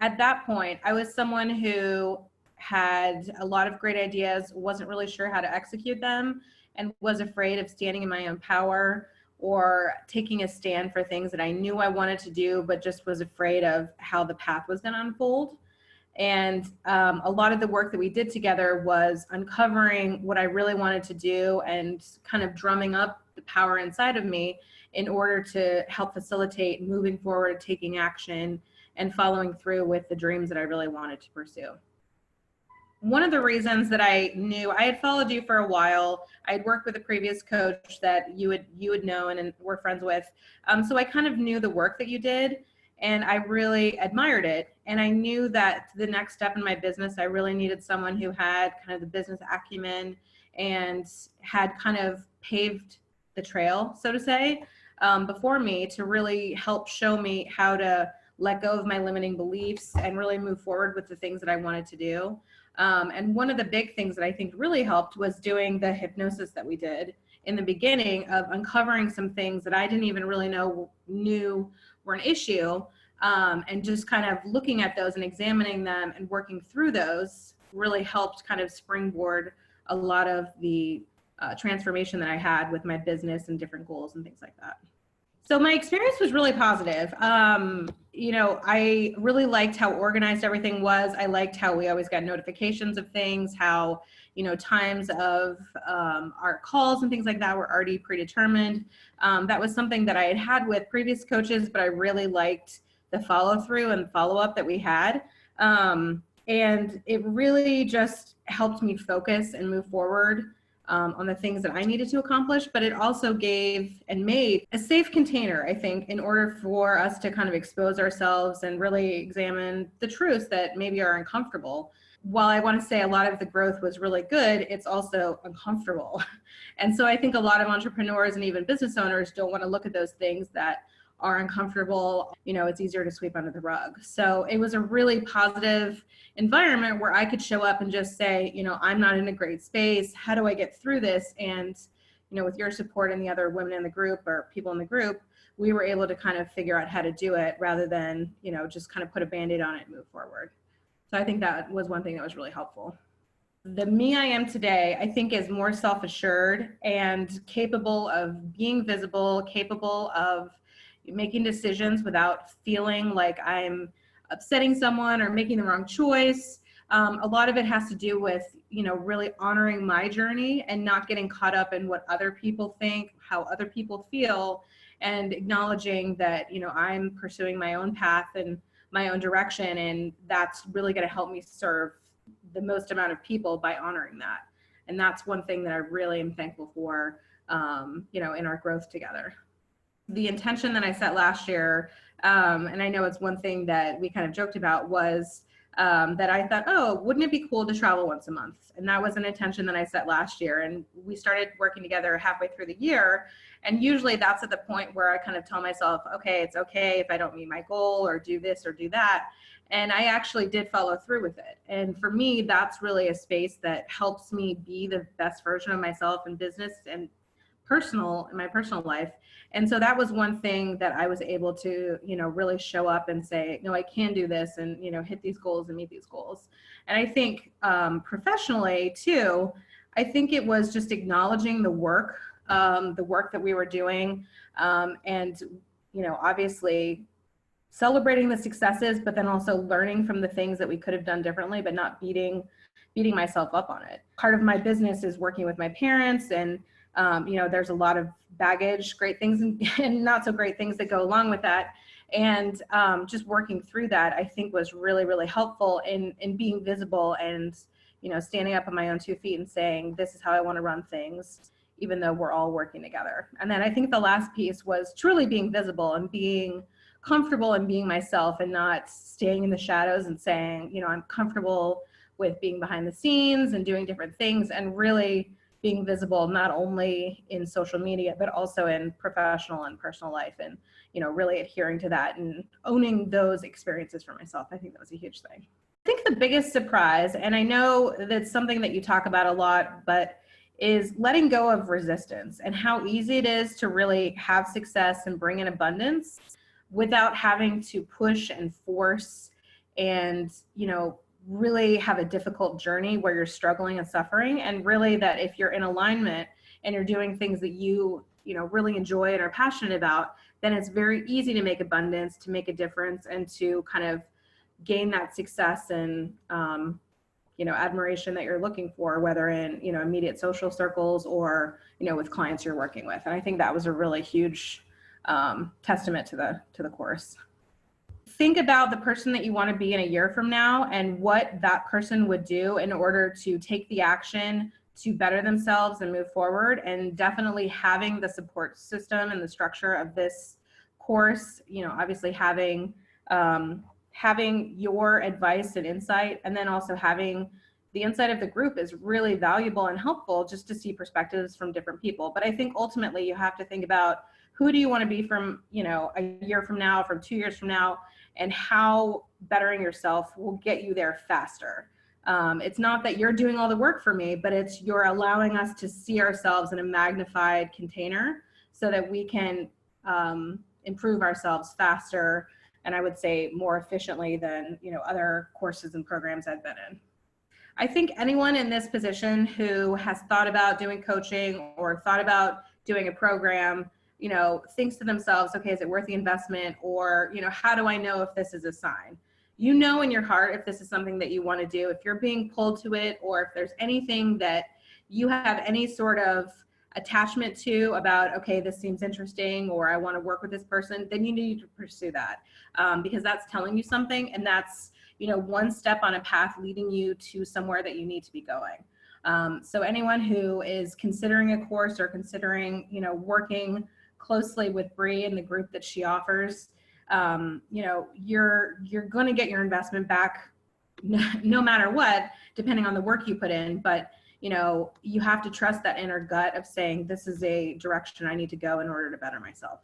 At that point, I was someone who had a lot of great ideas, wasn't really sure how to execute them, and was afraid of standing in my own power or taking a stand for things that I knew I wanted to do, but just was afraid of how the path was going to unfold. And a lot of the work that we did together was uncovering what I really wanted to do and kind of drumming up the power inside of me in order to help facilitate moving forward, taking action, and following through with the dreams that I really wanted to pursue. One of the reasons that I knew, I had followed you for a while. I had worked with a previous coach that you would know and were friends with. So I kind of knew the work that you did, and I really admired it. And I knew that the next step in my business, I really needed someone who had kind of the business acumen and had kind of paved the trail, so to say, before me, to really help show me how to let go of my limiting beliefs and really move forward with the things that I wanted to do. And one of the big things that I think really helped was doing the hypnosis that we did in the beginning, of uncovering some things that I didn't even really knew were an issue, and just kind of looking at those and examining them and working through those really helped kind of springboard a lot of the transformation that I had with my business and different goals and things like that. So my experience was really positive. I really liked how organized everything was. I liked how we always got notifications of things, how, times of our calls and things like that were already predetermined. That was something that I had had with previous coaches, but I really liked the follow through and follow up that we had. And it really just helped me focus and move forward on the things that I needed to accomplish, but it also gave and made a safe container, I think, in order for us to kind of expose ourselves and really examine the truths that maybe are uncomfortable. While I want to say a lot of the growth was really good, it's also uncomfortable. And so I think a lot of entrepreneurs and even business owners don't want to look at those things that are uncomfortable. It's easier to sweep under the rug. So it was a really positive environment where I could show up and just say, I'm not in a great space. How do I get through this? And, with your support and the other women in the group or people in the group, we were able to kind of figure out how to do it rather than, just kind of put a Band-Aid on it and move forward. So I think that was one thing that was really helpful. The me I am today, I think, is more self-assured and capable of being visible, capable of making decisions without feeling like I'm upsetting someone or making the wrong choice. A lot of it has to do with, really honoring my journey and not getting caught up in what other people think, how other people feel, and acknowledging that, I'm pursuing my own path and my own direction. And that's really going to help me serve the most amount of people by honoring that. And that's one thing that I really am thankful for, in our growth together. The intention that I set last year, and I know it's one thing that we kind of joked about, was that I thought, wouldn't it be cool to travel once a month? And that was an intention that I set last year. And we started working together halfway through the year. And usually that's at the point where I kind of tell myself, okay, it's okay if I don't meet my goal or do this or do that. And I actually did follow through with it. And for me, that's really a space that helps me be the best version of myself in business and in my personal life. And so that was one thing that I was able to, really show up and say, no, I can do this and, hit these goals and meet these goals. And I think professionally too, I think it was just acknowledging the work that we were doing, and, obviously celebrating the successes, but then also learning from the things that we could have done differently, but not beating myself up on it. Part of my business is working with my parents, and there's a lot of baggage, great things and not so great things that go along with that. And just working through that, I think, was really, really helpful in being visible and, standing up on my own 2 feet and saying, this is how I want to run things, even though we're all working together. And then I think the last piece was truly being visible and being comfortable and being myself and not staying in the shadows and saying, I'm comfortable with being behind the scenes and doing different things, and really being visible, not only in social media, but also in professional and personal life, and, really adhering to that and owning those experiences for myself. I think that was a huge thing. think the biggest surprise, and I know that's something that you talk about a lot, but is letting go of resistance and how easy it is to really have success and bring in abundance without having to push and force and, really have a difficult journey where you're struggling and suffering. And really that if you're in alignment and you're doing things that you really enjoy and are passionate about, then it's very easy to make abundance, to make a difference, and to kind of gain that success and admiration that you're looking for, whether in immediate social circles or with clients you're working with. And I think that was a really huge testament to the course. Think about the person that you want to be in a year from now and what that person would do in order to take the action to better themselves and move forward. And definitely having the support system and the structure of this course, obviously having your advice and insight, and then also having the insight of the group is really valuable and helpful just to see perspectives from different people. But I think ultimately you have to think about who do you want to be from, a year from now, from 2 years from now, and how bettering yourself will get you there faster. It's not that you're doing all the work for me, but it's you're allowing us to see ourselves in a magnified container so that we can improve ourselves faster, and I would say more efficiently than other courses and programs I've been in. I think anyone in this position who has thought about doing coaching or thought about doing a program, thinks to themselves, okay, is it worth the investment? Or, how do I know if this is a sign? In your heart if this is something that you want to do. If you're being pulled to it, or if there's anything that you have any sort of attachment to about, okay, this seems interesting, or I want to work with this person, then you need to pursue that because that's telling you something, and that's one step on a path leading you to somewhere that you need to be going. So anyone who is considering a course or considering working closely with Bree and the group that she offers, you're going to get your investment back no matter what, depending on the work you put in. But you have to trust that inner gut of saying, this is a direction I need to go in order to better myself.